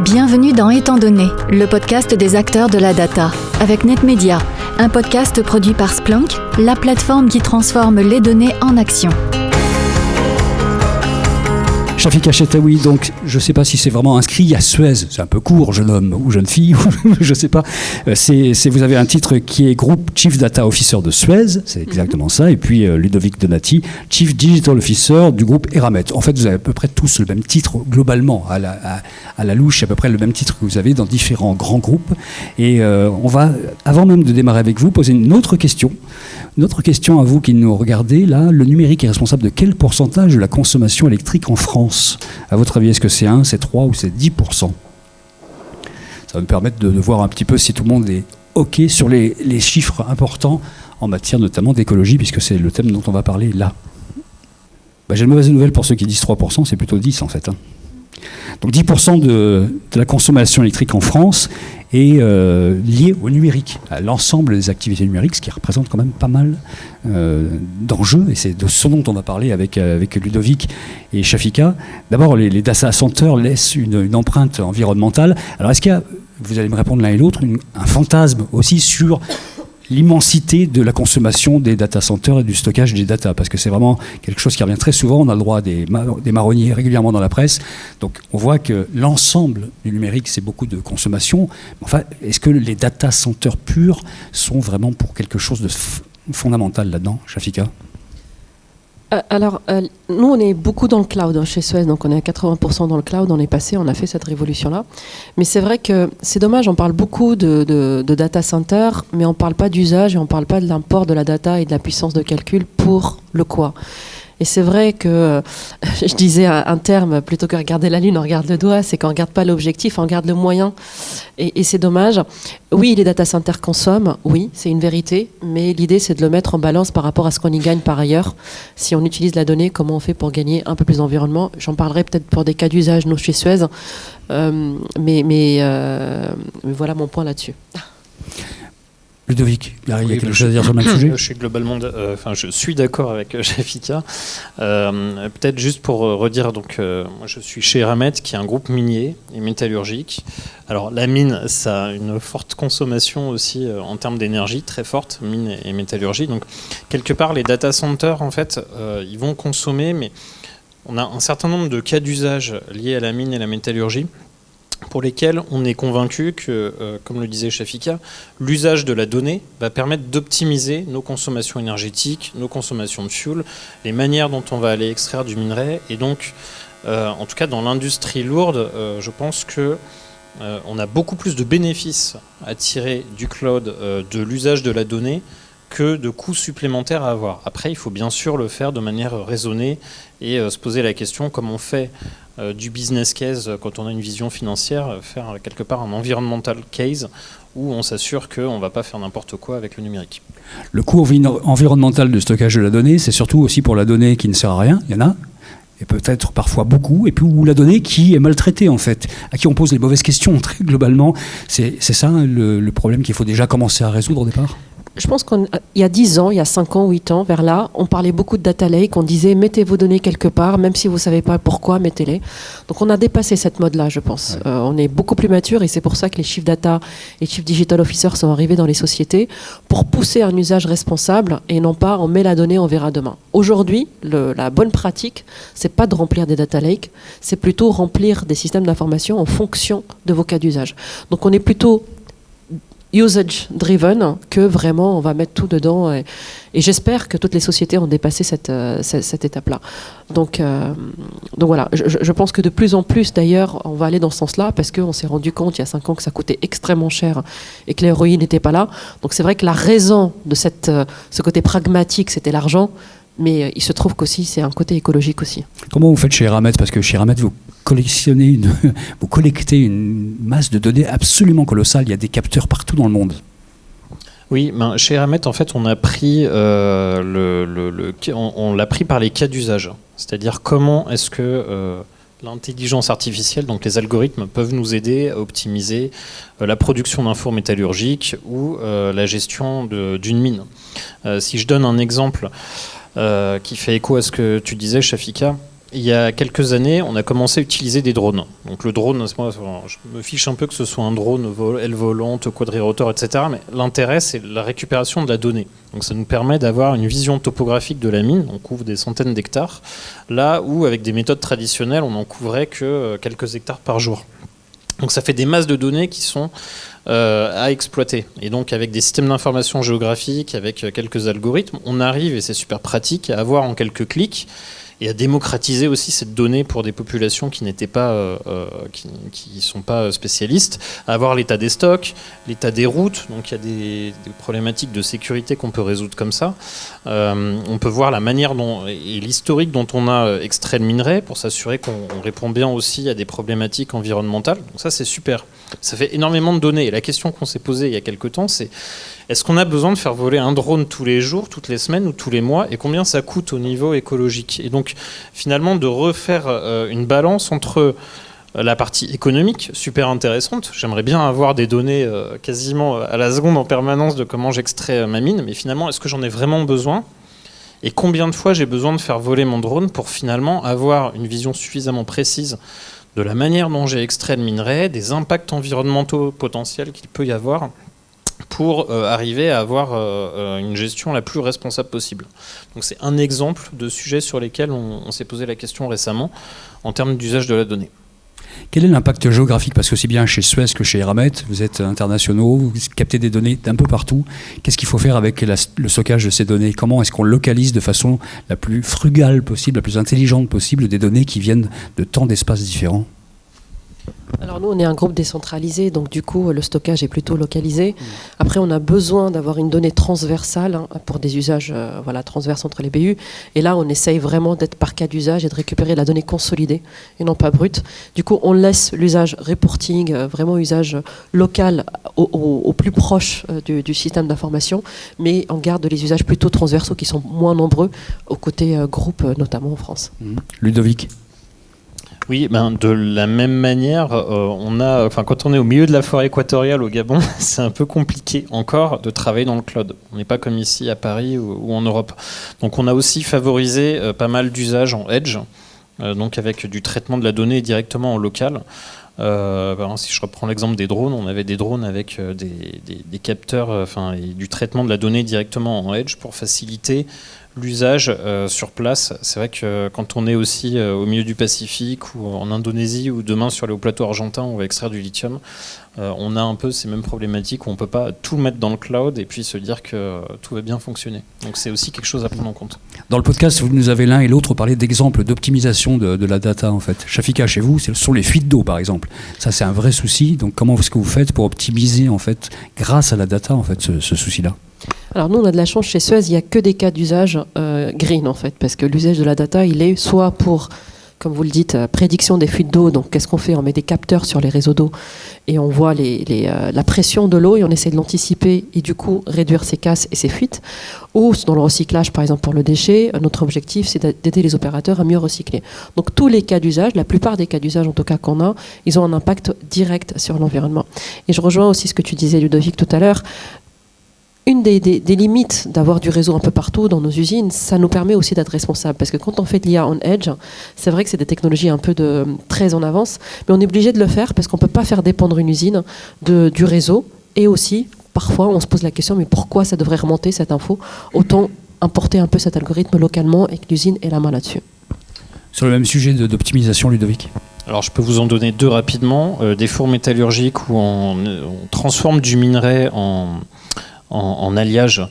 Bienvenue dans Étant donné, le podcast des acteurs de la data, avec NetMedia, un podcast produit par Splunk, la plateforme qui transforme les données en action. Shafika Chetaoui, donc je ne sais pas si c'est vraiment inscrit à Suez, c'est un peu court, jeune homme ou jeune fille, je ne sais pas. Vous avez un titre qui est Group Chief Data Officer de Suez, c'est exactement ça, et puis Ludovic Donati, Chief Digital Officer du groupe Eramet. En fait, vous avez à peu près tous le même titre globalement, à la louche, à peu près le même titre que vous avez dans différents grands groupes. Et on va, avant même de démarrer avec vous, poser une autre question. Une autre question à vous qui nous regardez, là, le numérique est responsable de quel pourcentage de la consommation électrique en France ? À votre avis, est-ce que c'est 1, c'est 3 ou c'est 10 % ? Ça va me permettre de voir un petit peu si tout le monde est OK sur les chiffres importants en matière notamment d'écologie, puisque c'est le thème dont on va parler là. J'ai une mauvaise nouvelle pour ceux qui disent 3 %, c'est plutôt 10 en fait. Donc 10% de la consommation électrique en France est liée au numérique, à l'ensemble des activités numériques, ce qui représente quand même pas mal d'enjeux, et c'est de ce dont on va parler avec Ludovic et Shafika. D'abord, les data centers laissent une empreinte environnementale. Alors est-ce qu'il y a, vous allez me répondre l'un et l'autre, un fantasme aussi sur l'immensité de la consommation des data centers et du stockage des data, parce que c'est vraiment quelque chose qui revient très souvent. On a le droit à des marronniers régulièrement dans la presse. Donc on voit que l'ensemble du numérique, c'est beaucoup de consommation. Enfin, est-ce que les data centers purs sont vraiment pour quelque chose de fondamental là-dedans, Shafika ? Nous, on est beaucoup dans le cloud chez Suez, donc on est à 80% dans le cloud, on a fait cette révolution-là. Mais c'est vrai que c'est dommage, on parle beaucoup de data center, mais on ne parle pas d'usage et on ne parle pas de l'import de la data et de la puissance de calcul pour le quoi. Et c'est vrai que, je disais un terme, plutôt que regarder la lune, on regarde le doigt, c'est qu'on ne regarde pas l'objectif, on regarde le moyen. Et c'est dommage. Oui, les data centers consomment, oui, c'est une vérité, mais l'idée, c'est de le mettre en balance par rapport à ce qu'on y gagne par ailleurs. Si on utilise la donnée, comment on fait pour gagner un peu plus d'environnement ? J'en parlerai peut-être pour des cas d'usage, nous, chez Suez. Mais voilà mon point là-dessus. Ludovic, il y a quelque chose à dire sur le même sujet ? Je suis d'accord avec Shafika. Peut-être juste pour redire, moi je suis chez Eramet, qui est un groupe minier et métallurgique. Alors la mine, ça a une forte consommation aussi en termes d'énergie, très forte, mine et métallurgie. Donc quelque part, les data centers, en fait, ils vont consommer, mais on a un certain nombre de cas d'usage liés à la mine et la métallurgie, pour lesquels on est convaincu que, comme le disait Shafika, l'usage de la donnée va permettre d'optimiser nos consommations énergétiques, nos consommations de fuel, les manières dont on va aller extraire du minerai. Et donc, en tout cas dans l'industrie lourde, je pense que on a beaucoup plus de bénéfices à tirer du cloud, de l'usage de la donnée, que de coûts supplémentaires à avoir. Après, il faut bien sûr le faire de manière raisonnée et se poser la question comment on fait du business case quand on a une vision financière, faire quelque part un environmental case où on s'assure qu'on ne va pas faire n'importe quoi avec le numérique. Le coût environnemental de stockage de la donnée, c'est surtout aussi pour la donnée qui ne sert à rien, il y en a, et peut-être parfois beaucoup, et puis ou la donnée qui est maltraitée en fait, à qui on pose les mauvaises questions très globalement. C'est ça le problème qu'il faut déjà commencer à résoudre au départ ? Je pense qu'il y a 10 ans, il y a 5 ans, 8 ans, vers là, on parlait beaucoup de data lake, on disait mettez vos données quelque part, même si vous ne savez pas pourquoi, mettez-les. Donc on a dépassé cette mode-là, je pense. Ouais. On est beaucoup plus mature et c'est pour ça que les chief data et chief digital officers sont arrivés dans les sociétés pour pousser un usage responsable et non pas on met la donnée, on verra demain. Aujourd'hui, la bonne pratique, c'est pas de remplir des data lakes, c'est plutôt remplir des systèmes d'information en fonction de vos cas d'usage. Donc on est plutôt usage driven que vraiment on va mettre tout dedans et j'espère que toutes les sociétés ont dépassé cette étape-là. Donc voilà, je pense que de plus en plus d'ailleurs on va aller dans ce sens-là parce qu'on s'est rendu compte il y a 5 ans que ça coûtait extrêmement cher et que les ROI n'étaient pas là. Donc c'est vrai que la raison de ce côté pragmatique c'était l'argent, mais il se trouve qu'aussi c'est un côté écologique aussi. Comment vous faites chez Eramet ? Parce que chez Eramet vous collectez une masse de données absolument colossale. Il y a des capteurs partout dans le monde. Oui, chez Eramet, en fait, on a pris on l'a pris par les cas d'usage. C'est-à-dire comment est-ce que l'intelligence artificielle, donc les algorithmes, peuvent nous aider à optimiser la production d'un four métallurgique ou la gestion d'une mine. Si je donne un exemple qui fait écho à ce que tu disais, Shafika, il y a quelques années, on a commencé à utiliser des drones. Donc le drone, moi, je me fiche un peu que ce soit un drone aile volante, quadrirotor, etc. Mais l'intérêt, c'est la récupération de la donnée. Donc ça nous permet d'avoir une vision topographique de la mine. On couvre des centaines d'hectares, là où avec des méthodes traditionnelles, on n'en couvrait que quelques hectares par jour. Donc ça fait des masses de données qui sont à exploiter. Et donc avec des systèmes d'information géographique, avec quelques algorithmes, on arrive, et c'est super pratique, à avoir en quelques clics et à démocratiser aussi cette donnée pour des populations qui n'étaient pas, qui sont pas spécialistes, à avoir l'état des stocks, l'état des routes. Donc il y a des problématiques de sécurité qu'on peut résoudre comme ça. On peut voir la manière dont et l'historique dont on a extrait le minerai pour s'assurer qu'on répond bien aussi à des problématiques environnementales. Donc ça c'est super. Ça fait énormément de données. Et la question qu'on s'est posée il y a quelques temps, c'est est-ce qu'on a besoin de faire voler un drone tous les jours, toutes les semaines ou tous les mois, et combien ça coûte au niveau écologique? Et donc finalement de refaire une balance entre la partie économique, super intéressante. J'aimerais bien avoir des données quasiment à la seconde en permanence de comment j'extrais ma mine, mais finalement est-ce que j'en ai vraiment besoin? Et combien de fois j'ai besoin de faire voler mon drone pour finalement avoir une vision suffisamment précise de la manière dont j'ai extrait le minerai, des impacts environnementaux potentiels qu'il peut y avoir pour arriver à avoir une gestion la plus responsable possible. Donc c'est un exemple de sujet sur lesquels on s'est posé la question récemment en termes d'usage de la donnée. Quel est l'impact géographique? Parce que aussi bien chez Suez que chez Eramet, vous êtes internationaux, vous captez des données d'un peu partout. Qu'est-ce qu'il faut faire avec le stockage de ces données? Comment est-ce qu'on localise de façon la plus frugale possible, la plus intelligente possible des données qui viennent de tant d'espaces différents? Alors nous, on est un groupe décentralisé, donc du coup, le stockage est plutôt localisé. Après, on a besoin d'avoir une donnée transversale pour des usages transverses entre les BU. Et là, on essaye vraiment d'être par cas d'usage et de récupérer la donnée consolidée et non pas brute. Du coup, on laisse l'usage reporting, vraiment usage local au plus proche du système d'information, mais on garde les usages plutôt transversaux qui sont moins nombreux au côté groupe, notamment en France. Ludovic? Oui, de la même manière, quand on est au milieu de la forêt équatoriale au Gabon, c'est un peu compliqué encore de travailler dans le cloud. On n'est pas comme ici à Paris ou en Europe. Donc on a aussi favorisé pas mal d'usages en edge, donc avec du traitement de la donnée directement en local. Si je reprends l'exemple des drones, on avait des drones avec des capteurs, et du traitement de la donnée directement en edge pour faciliter l'usage sur place. C'est vrai que quand on est aussi au milieu du Pacifique ou en Indonésie ou demain sur les hauts plateaux argentins où on va extraire du lithium, on a un peu ces mêmes problématiques où on ne peut pas tout mettre dans le cloud et puis se dire que tout va bien fonctionner. Donc c'est aussi quelque chose à prendre en compte. Dans le podcast, vous nous avez l'un et l'autre parlé d'exemples d'optimisation de la data en fait. Shafika, chez vous, ce sont les fuites d'eau par exemple. Ça c'est un vrai souci. Donc comment est-ce que vous faites pour optimiser en fait, grâce à la data en fait, ce souci-là? Alors nous, on a de la chance chez Suez, il n'y a que des cas d'usage green en fait, parce que l'usage de la data, il est soit pour, comme vous le dites, prédiction des fuites d'eau. Donc qu'est-ce qu'on fait? On met des capteurs sur les réseaux d'eau et on voit la pression de l'eau et on essaie de l'anticiper et du coup réduire ses casses et ses fuites. Ou dans le recyclage, par exemple pour le déchet, notre objectif c'est d'aider les opérateurs à mieux recycler. Donc tous les cas d'usage, la plupart des cas d'usage en tout cas qu'on a, ils ont un impact direct sur l'environnement. Et je rejoins aussi ce que tu disais Ludovic tout à l'heure. Une des limites d'avoir du réseau un peu partout dans nos usines, ça nous permet aussi d'être responsable. Parce que quand on fait de l'IA on edge, c'est vrai que c'est des technologies un peu très en avance, mais on est obligé de le faire parce qu'on ne peut pas faire dépendre une usine du réseau. Et aussi, parfois, on se pose la question, mais pourquoi ça devrait remonter cette info? Autant importer un peu cet algorithme localement et que l'usine ait la main là-dessus. Sur le même sujet d'optimisation, Ludovic? Alors je peux vous en donner deux rapidement. Des fours métallurgiques où on transforme du minerai en alliage.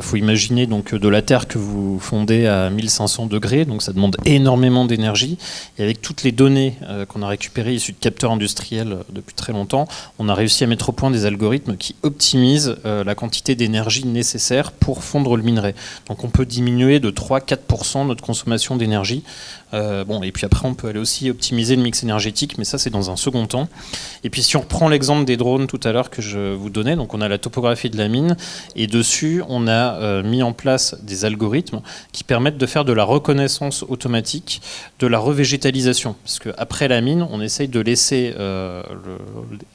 Faut imaginer donc de la terre que vous fondez à 1500 degrés, donc ça demande énormément d'énergie. Et avec toutes les données qu'on a récupérées issues de capteurs industriels depuis très longtemps, on a réussi à mettre au point des algorithmes qui optimisent la quantité d'énergie nécessaire pour fondre le minerai. Donc on peut diminuer de 3-4% notre consommation d'énergie. Et puis après on peut aller aussi optimiser le mix énergétique, mais ça c'est dans un second temps. Et puis si on reprend l'exemple des drones tout à l'heure que je vous donnais, donc on a la topographie de la mine et dessus on a mis en place des algorithmes qui permettent de faire de la reconnaissance automatique de la revégétalisation, parce qu'après la mine on essaye de laisser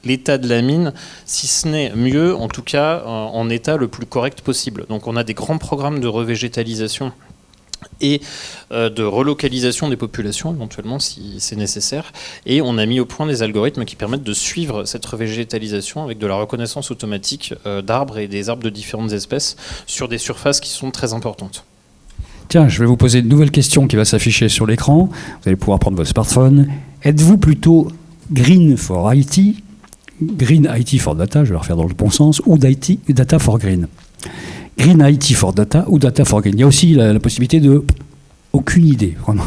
l'état de la mine, si ce n'est mieux, en tout cas en état le plus correct possible. Donc on a des grands programmes de revégétalisation et de relocalisation des populations éventuellement si c'est nécessaire. Et on a mis au point des algorithmes qui permettent de suivre cette revégétalisation avec de la reconnaissance automatique d'arbres et des arbres de différentes espèces sur des surfaces qui sont très importantes. Tiens, je vais vous poser une nouvelle question qui va s'afficher sur l'écran. Vous allez pouvoir prendre votre smartphone. Êtes-vous plutôt green for IT, green IT for data, je vais le refaire dans le bon sens, ou data for green? Green IT for data ou data for green. Il y a aussi la possibilité de aucune idée, vraiment.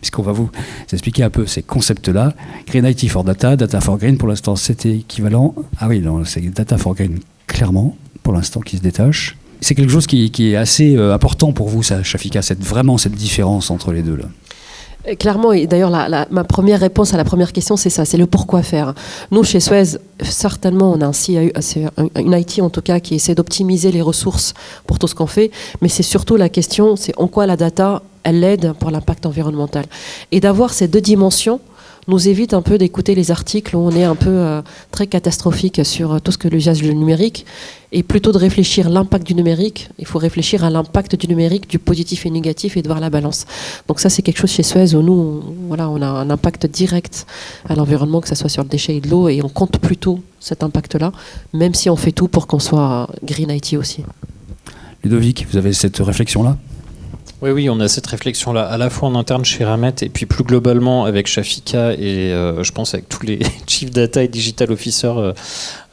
Puisqu'on va vous expliquer un peu ces concepts-là. Green IT for data, data for green, pour l'instant, c'était équivalent. Ah oui, non, c'est data for green, clairement, pour l'instant, qui se détache. C'est quelque chose qui est assez important pour vous, ça, Shafika, vraiment cette différence entre les deux, là. Clairement, et d'ailleurs ma première réponse à la première question, c'est ça, c'est le pourquoi faire. Nous, chez Suez, certainement, on a une IT en tout cas qui essaie d'optimiser les ressources pour tout ce qu'on fait, mais c'est surtout la question, c'est en quoi la data, elle aide pour l'impact environnemental. Et d'avoir ces deux dimensions nous évite un peu d'écouter les articles où on est un peu très catastrophique sur tout ce que l'usage du numérique, et plutôt de réfléchir à l'impact du numérique. Il faut réfléchir à l'impact du numérique, du positif et négatif, et de voir la balance. Donc ça, c'est quelque chose chez Suez où nous, on a un impact direct à l'environnement, que ce soit sur le déchet et de l'eau, et on compte plutôt cet impact-là, même si on fait tout pour qu'on soit Green IT aussi. Ludovic, vous avez cette réflexion-là ? Oui, on a cette réflexion-là, à la fois en interne chez Eramet et puis plus globalement avec Shafika et je pense avec tous les Chief Data et Digital Officers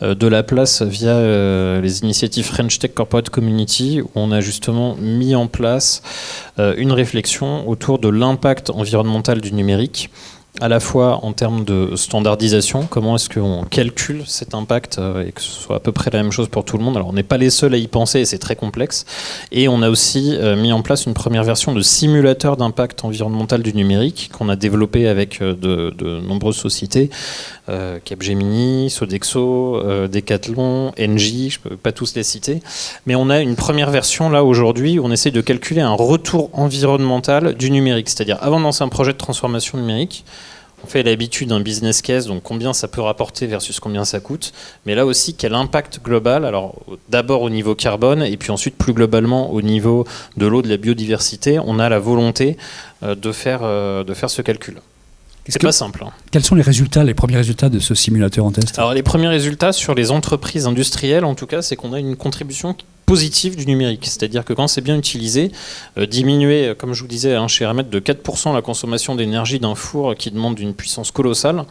de la place via les initiatives French Tech Corporate Community, où on a justement mis en place une réflexion autour de l'impact environnemental du numérique, à la fois en termes de standardisation, comment est-ce qu'on calcule cet impact et que ce soit à peu près la même chose pour tout le monde. Alors on n'est pas les seuls à y penser et c'est très complexe. Et on a aussi mis en place une première version de simulateur d'impact environnemental du numérique qu'on a développé avec de nombreuses sociétés, Capgemini, Sodexo, Decathlon, Engie, je ne peux pas tous les citer. Mais on a une première version là aujourd'hui où on essaie de calculer un retour environnemental du numérique. C'est-à-dire avant de lancer un projet de transformation numérique, on fait l'habitude d'un business case, donc combien ça peut rapporter versus combien ça coûte, mais là aussi quel impact global, alors d'abord au niveau carbone et puis ensuite plus globalement au niveau de l'eau, de la biodiversité, on a la volonté de faire ce calcul. C'est pas simple. Hein. Quels sont les premiers résultats de ce simulateur en test ? Alors les premiers résultats sur les entreprises industrielles, en tout cas, c'est qu'on a une contribution positive du numérique. C'est-à-dire que quand c'est bien utilisé, diminuer, comme je vous disais, chez Eramet, de 4% la consommation d'énergie d'un four qui demande une puissance colossale,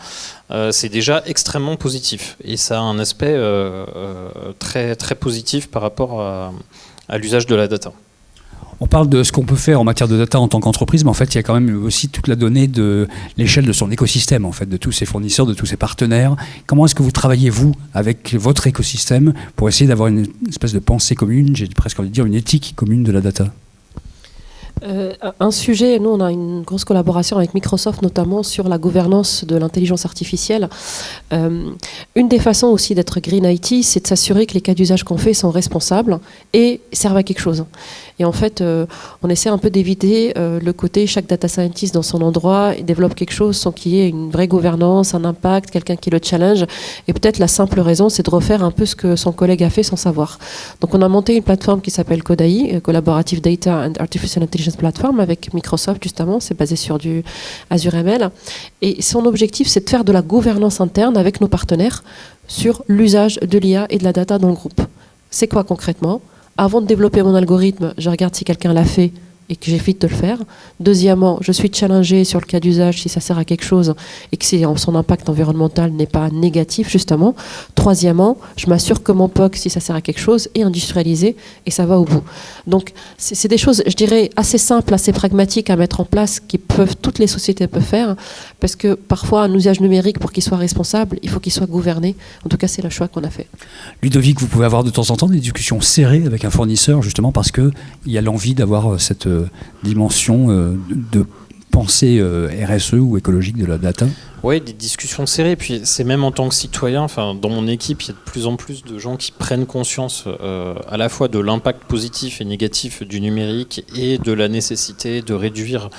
c'est déjà extrêmement positif. Et ça a un aspect très, très positif par rapport à l'usage de la data. On parle de ce qu'on peut faire en matière de data en tant qu'entreprise, mais en fait, il y a quand même aussi toute la donnée de l'échelle de son écosystème, en fait, de tous ses fournisseurs, de tous ses partenaires. Comment est-ce que vous travaillez, vous, avec votre écosystème, pour essayer d'avoir une espèce de pensée commune, j'ai presque envie de dire une éthique commune de la data ? Un sujet, nous on a une grosse collaboration avec Microsoft notamment sur la gouvernance de l'intelligence artificielle. Une des façons aussi d'être Green IT, c'est de s'assurer que les cas d'usage qu'on fait sont responsables et servent à quelque chose. Et en fait, on essaie un peu d'éviter le côté chaque data scientist dans son endroit et développe quelque chose sans qu'il y ait une vraie gouvernance, un impact, quelqu'un qui le challenge. Et peut-être la simple raison, c'est de refaire un peu ce que son collègue a fait sans savoir. Donc on a monté une plateforme qui s'appelle Kodai, Collaborative Data and Artificial Intelligence Platform, avec Microsoft justement, c'est basé sur du Azure ML. Et son objectif, c'est de faire de la gouvernance interne avec nos partenaires sur l'usage de l'IA et de la data dans le groupe. C'est quoi concrètement ? Avant de développer mon algorithme, je regarde si quelqu'un l'a fait et que j'évite de le faire. Deuxièmement, je suis challengé sur le cas d'usage si ça sert à quelque chose et que son impact environnemental n'est pas négatif, justement. Troisièmement, je m'assure que mon POC, si ça sert à quelque chose, est industrialisé et ça va au bout. Donc, c'est des choses, je dirais, assez simples, assez pragmatiques à mettre en place, toutes les sociétés peuvent faire, parce que parfois, un usage numérique, pour qu'il soit responsable, il faut qu'il soit gouverné. En tout cas, c'est le choix qu'on a fait. Ludovic, vous pouvez avoir de temps en temps des discussions serrées avec un fournisseur, justement parce qu'il y a l'envie d'avoir cette dimension de pensée RSE ou écologique de la data. Oui, des discussions serrées. Puis c'est même en tant que citoyen, dans mon équipe, il y a de plus en plus de gens qui prennent conscience à la fois de l'impact positif et négatif du numérique et de la nécessité de réduire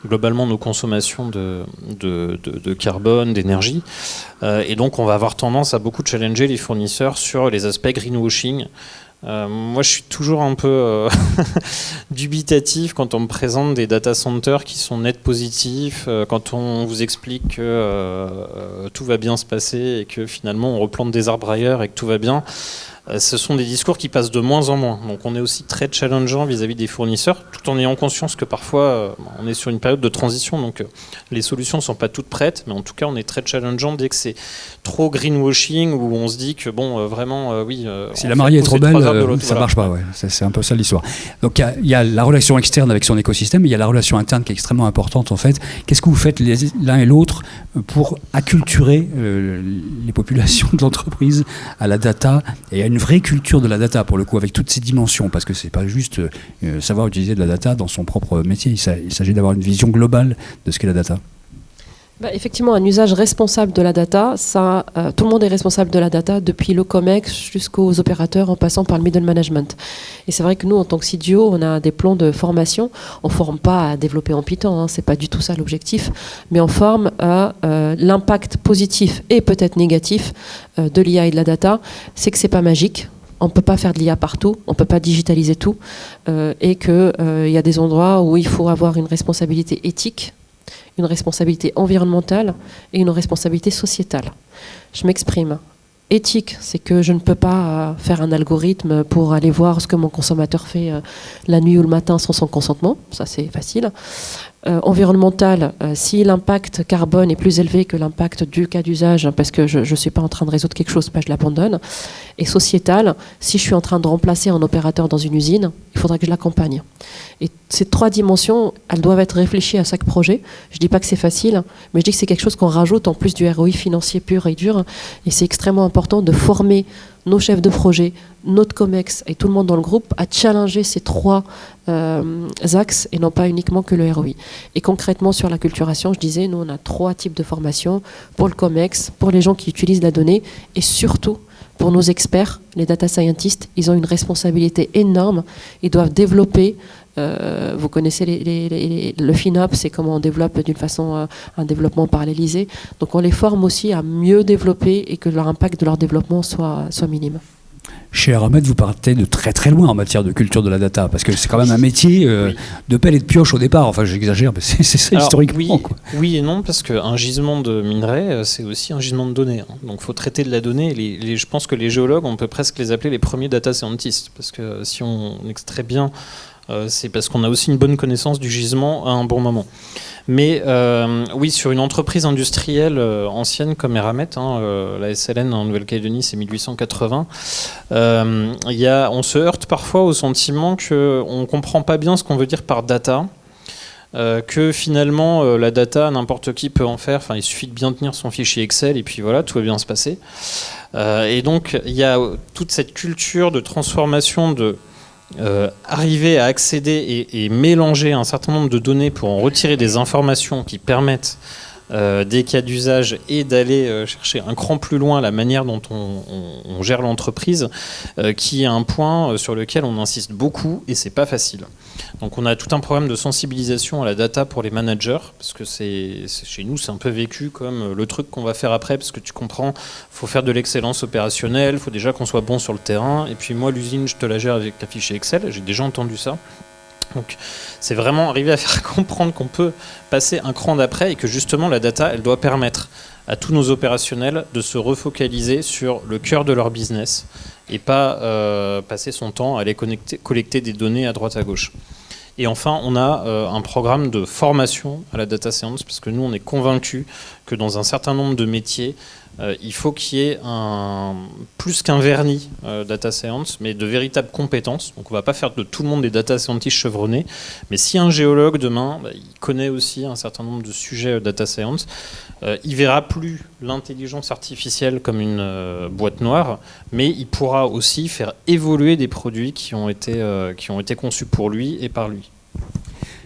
globalement nos consommations de carbone, d'énergie. Et donc on va avoir tendance à beaucoup challenger les fournisseurs sur les aspects greenwashing Moi, je suis toujours un peu dubitatif quand on me présente des data centers qui sont net positifs, quand on vous explique que tout va bien se passer et que finalement on replante des arbres ailleurs et que tout va bien. Ce sont des discours qui passent de moins en moins. Donc on est aussi très challengeant vis-à-vis des fournisseurs, tout en ayant conscience que parfois on est sur une période de transition, donc les solutions ne sont pas toutes prêtes, mais en tout cas on est très challengeant dès que c'est trop greenwashing, où on se dit que bon, vraiment, oui... si la mariée est trop belle, ça ne marche pas. Ouais. C'est un peu ça l'histoire. Donc il y a la relation externe avec son écosystème, mais il y a la relation interne qui est extrêmement importante en fait. Qu'est-ce que vous faites l'un et l'autre pour acculturer les populations de l'entreprise à la data et à une vraie culture de la data, pour le coup, avec toutes ces dimensions, parce que c'est pas juste savoir utiliser de la data dans son propre métier, il s'agit d'avoir une vision globale de ce qu'est la data. Effectivement, un usage responsable de la data, ça, tout le monde est responsable de la data, depuis le COMEX jusqu'aux opérateurs en passant par le middle management. Et c'est vrai que nous, en tant que CDO, on a des plans de formation. On ne forme pas à développer en Python, hein, c'est pas du tout ça l'objectif, mais on forme à l'impact positif et peut-être négatif de l'IA et de la data. C'est que c'est pas magique. On ne peut pas faire de l'IA partout, on ne peut pas digitaliser tout, et qu'il y a des endroits où il faut avoir une responsabilité éthique, une responsabilité environnementale et une responsabilité sociétale. Je m'exprime. Éthique, c'est que je ne peux pas faire un algorithme pour aller voir ce que mon consommateur fait la nuit ou le matin sans son consentement. Ça, c'est facile. Environnemental, si l'impact carbone est plus élevé que l'impact du cas d'usage, parce que je ne suis pas en train de résoudre quelque chose, je l'abandonne. Et sociétal, si je suis en train de remplacer un opérateur dans une usine, il faudra que je l'accompagne. Et ces trois dimensions, elles doivent être réfléchies à chaque projet. Je ne dis pas que c'est facile, mais je dis que c'est quelque chose qu'on rajoute en plus du ROI financier pur et dur. Et c'est extrêmement important de former nos chefs de projet, notre COMEX et tout le monde dans le groupe à challenger ces trois axes et non pas uniquement que le ROI. Et concrètement sur l'acculturation, je disais, nous on a 3 types de formations pour le COMEX, pour les gens qui utilisent la donnée et surtout pour nos experts, les data scientists. Ils ont une responsabilité énorme, ils doivent développer. Vous connaissez le FinOps, c'est comment on développe d'une façon un développement parallélisé. Donc on les forme aussi à mieux développer et que leur impact de leur développement soit minime. Chez Eramet, vous partez de très très loin en matière de culture de la data, parce que c'est quand même un métier de pelle et de pioche au départ. Enfin, j'exagère, mais c'est ça. Alors, historiquement. Oui et non, parce qu'un gisement de minerai, c'est aussi un gisement de données. Hein. Donc, il faut traiter de la donnée. Je pense que les géologues, on peut presque les appeler les premiers data scientists, parce que si on extrait bien, c'est parce qu'on a aussi une bonne connaissance du gisement à un bon moment. Mais oui, sur une entreprise industrielle ancienne comme Eramet, la SLN en Nouvelle-Calédonie, c'est 1880, on se heurte parfois au sentiment qu'on ne comprend pas bien ce qu'on veut dire par data, que finalement la data, n'importe qui peut en faire, il suffit de bien tenir son fichier Excel et puis voilà, tout va bien se passer. Et donc il y a toute cette culture de transformation de... arriver à accéder et mélanger un certain nombre de données pour en retirer des informations qui permettent des cas d'usage et d'aller chercher un cran plus loin la manière dont on gère l'entreprise, qui est un point sur lequel on insiste beaucoup et c'est pas facile. Donc on a tout un programme de sensibilisation à la data pour les managers, parce que chez nous c'est un peu vécu comme le truc qu'on va faire après, parce que tu comprends, faut faire de l'excellence opérationnelle, faut déjà qu'on soit bon sur le terrain, et puis moi l'usine je te la gère avec un fichier Excel, j'ai déjà entendu ça. Donc c'est vraiment arriver à faire comprendre qu'on peut passer un cran d'après et que justement la data elle doit permettre à tous nos opérationnels de se refocaliser sur le cœur de leur business et pas passer son temps à aller collecter des données à droite à gauche. Et enfin, on a un programme de formation à la data science, parce que nous, on est convaincus que dans un certain nombre de métiers, il faut qu'il y ait plus qu'un vernis data science, mais de véritables compétences. Donc on ne va pas faire de tout le monde des data scientists chevronnés, mais si un géologue demain, il connaît aussi un certain nombre de sujets data science, il verra plus l'intelligence artificielle comme une boîte noire, mais il pourra aussi faire évoluer des produits qui ont été conçus pour lui et par lui.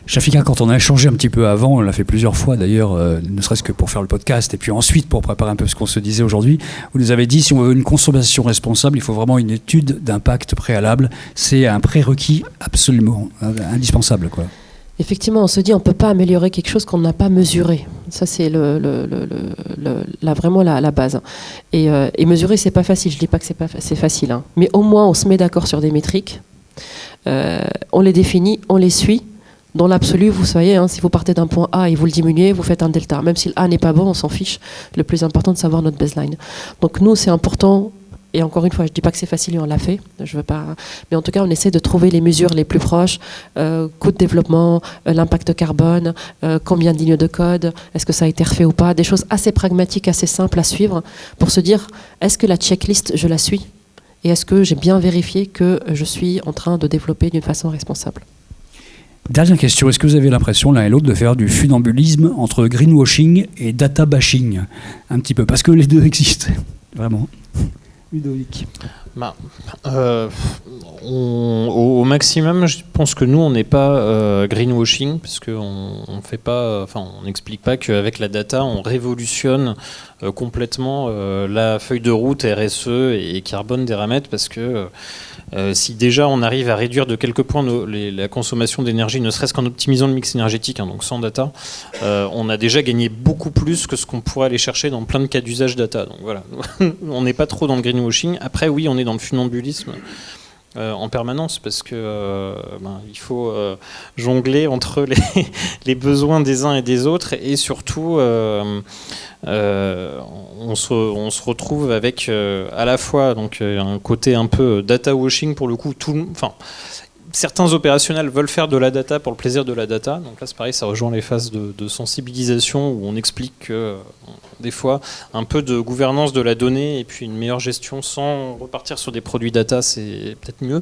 Shafika, quand on a échangé un petit peu avant, on l'a fait plusieurs fois d'ailleurs, ne serait-ce que pour faire le podcast et puis ensuite pour préparer un peu ce qu'on se disait aujourd'hui, vous nous avez dit si on veut une consommation responsable, il faut vraiment une étude d'impact préalable. C'est un prérequis absolument indispensable, quoi. Effectivement, on se dit on ne peut pas améliorer quelque chose qu'on n'a pas mesuré. Ça, c'est vraiment la base. Et mesurer, c'est pas facile. Je ne dis pas que c'est facile. Hein. Mais au moins, on se met d'accord sur des métriques. On les définit, on les suit. Dans l'absolu, vous savez, hein, si vous partez d'un point A et vous le diminuez, vous faites un delta. Même si le A n'est pas bon, on s'en fiche. Le plus important, de savoir notre baseline. Donc nous, c'est important. Et encore une fois, je ne dis pas que c'est facile et on l'a fait. Je veux pas. Mais en tout cas, on essaie de trouver les mesures les plus proches. Coût de développement, l'impact carbone, combien de lignes de code, est-ce que ça a été refait ou pas. Des choses assez pragmatiques, assez simples à suivre pour se dire, est-ce que la checklist, je la suis ? Et est-ce que j'ai bien vérifié que je suis en train de développer d'une façon responsable ? Dernière question, est-ce que vous avez l'impression l'un et l'autre de faire du funambulisme entre greenwashing et data bashing ? Un petit peu, parce que les deux existent, vraiment. Ludovic. Au maximum, je pense que nous, on n'est pas greenwashing, parce qu'on fait pas, on n'explique pas qu'avec la data, on révolutionne complètement la feuille de route RSE et carbone d'Eramet, parce que si déjà on arrive à réduire de quelques points la consommation d'énergie, ne serait-ce qu'en optimisant le mix énergétique, hein, donc sans data, on a déjà gagné beaucoup plus que ce qu'on pourrait aller chercher dans plein de cas d'usage data. Donc voilà, on n'est pas trop dans le greenwashing. Après, oui, on est dans le funambulisme en permanence, parce que il faut jongler entre les besoins des uns et des autres, et surtout on se retrouve avec à la fois donc un côté un peu data washing pour le coup. Certains opérationnels veulent faire de la data pour le plaisir de la data. Donc là, c'est pareil, ça rejoint les phases de sensibilisation où on explique que des fois, un peu de gouvernance de la donnée et puis une meilleure gestion sans repartir sur des produits data, c'est peut-être mieux.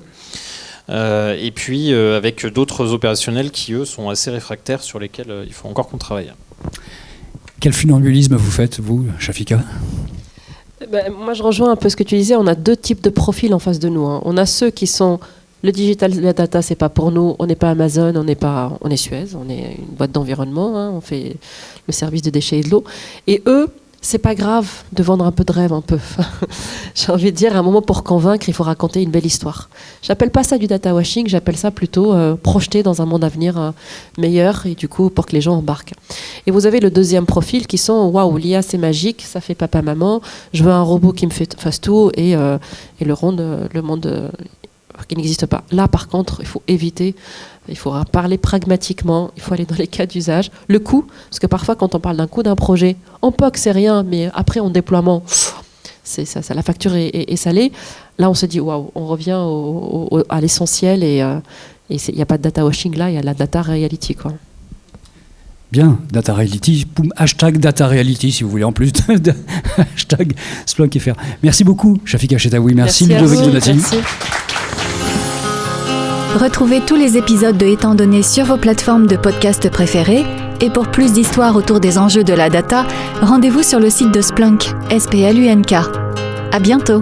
Et puis avec d'autres opérationnels qui, eux, sont assez réfractaires, sur lesquels il faut encore qu'on travaille. Quel funambulisme vous faites, vous, Shafika ? Moi, je rejoins un peu ce que tu disais. On a deux types de profils en face de nous. Hein. On a ceux qui sont... Le digital, la data, c'est pas pour nous. On n'est pas Amazon, on est Suez, on est une boîte d'environnement. Hein, on fait le service de déchets et de l'eau. Et eux, c'est pas grave de vendre un peu de rêve, un peu. J'ai envie de dire, à un moment, pour convaincre, il faut raconter une belle histoire. J'appelle pas ça du data washing, j'appelle ça plutôt projeter dans un monde à venir meilleur, et du coup, pour que les gens embarquent. Et vous avez le deuxième profil qui sont, waouh, l'IA, c'est magique, ça fait papa-maman, je veux un robot qui me fasse tout, et le monde qui n'existe pas. Là, par contre, il faut éviter, il faudra parler pragmatiquement, il faut aller dans les cas d'usage. Le coût, parce que parfois, quand on parle d'un coût d'un projet, en POC, c'est rien, mais après, en déploiement, ça, la facture est salée. Là, on se dit, waouh, on revient à l'essentiel, et il n'y a pas de data washing là, il y a la data reality, quoi. Bien, data reality, hashtag data reality si vous voulez, en plus de hashtag Splunk.fr. Merci beaucoup, Shafika Chetaoui. Merci Ludovic Donati. Merci. Retrouvez tous les épisodes de Étant donné sur vos plateformes de podcast préférées, et pour plus d'histoires autour des enjeux de la data, rendez-vous sur le site de Splunk, SPLUNK. À bientôt.